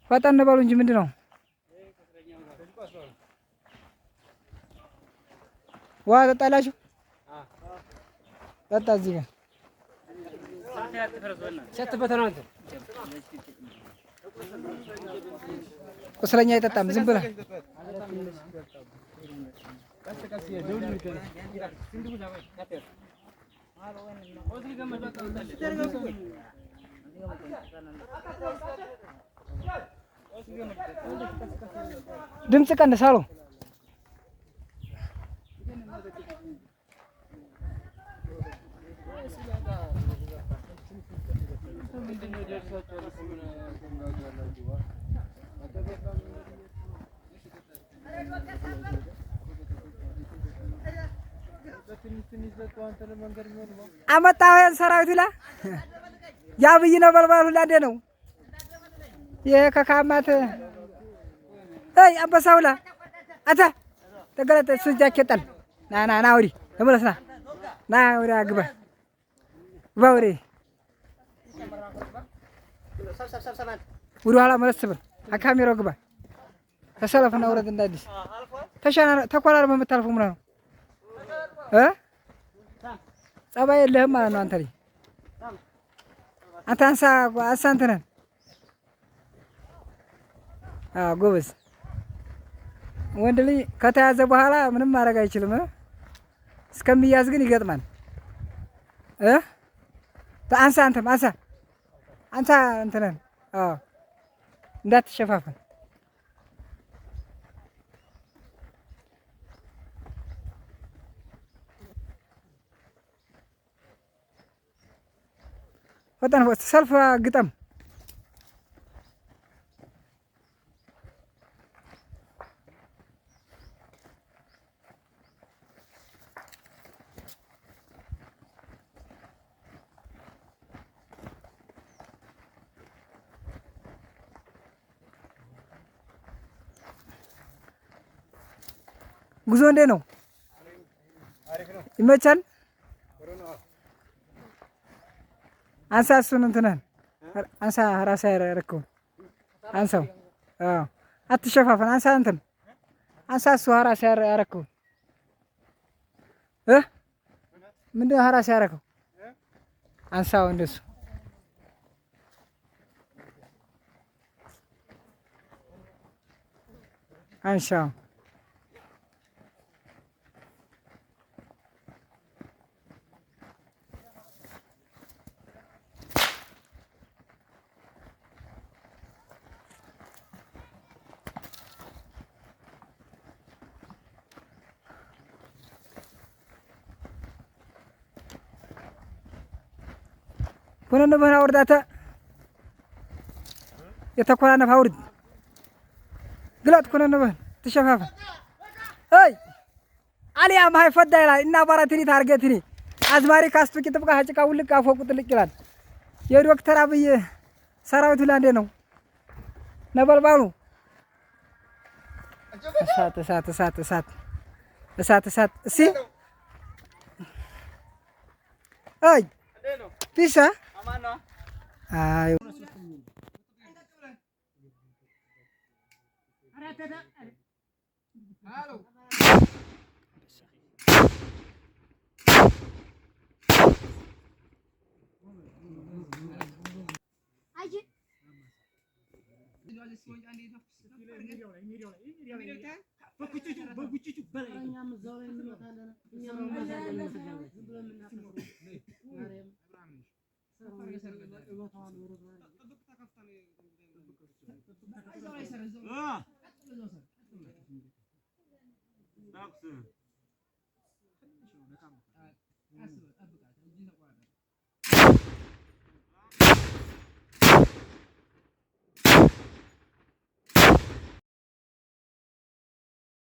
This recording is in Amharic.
ፈጠን በሉ እንጂ ምንድን ነው? ውሃ ጠጣላችሁ? ጠጣ እዚህ ጋር ቁስለኛ አይጠጣም። ዝም ብለህ ድምፅ ቀንስ አሉ። አመጣው ሰራዊት ይላ ያብይ ነው በልባሉ ላንዴ ነው የከካማት አይ አበሳውላ አታ ተገለጠ ሱጃኬጣል ና ወዲ ተመለስና ና ወዲ አግባ ባውሪ ወዲ ኋላ መለስ በል አካሜራው ግባ ተሰለፍና ወረድ እንዳዲስ ተሻና ተኮላር በመታልፈው ምና ነው ጸባይ የለህም ማለት ነው። አንተ ልጅ አንተ አንተ ነህ። ጎበዝ ወንድ ልጅ ከተያዘ በኋላ ምንም ማድረግ አይችልም። እስከሚያዝ ግን ይገጥማል። አንሳ አንተም አንተ ነህ። እንዳትሸፋፈን ፈጠን ሰልፍ ግጠም ጉዞ እንዴት ነው? ይመቻል? አንሳ እሱን እንትነን አንሳ ራሳ ያረከው አንሳው። አትሸፋፈን። አንሳ እንትን አንሳ እሱ ራሳ ያረከው ምንድነው ራሳ ያረከው? አንሳው እንደሱ አንሳው። ኮነነ በና ወርዳታ የተኮናነፈ አውርድ ግላት ኮነነ በን ተሸፋፈ አይ አሊያ ማይ ፈዳ ይላል እና ባራትኒ ታርጌትኒ አዝማሪ ካስቱ ቂጥብቃ ሀጭቃ ውልቅ አፎቁ ጥልቅ ይላል። የዶክተር አብይ ሰራዊቱ ላንዴ ነው ነበልባሉ እሳት እሲ አይ ፒሳ አይ Taksi.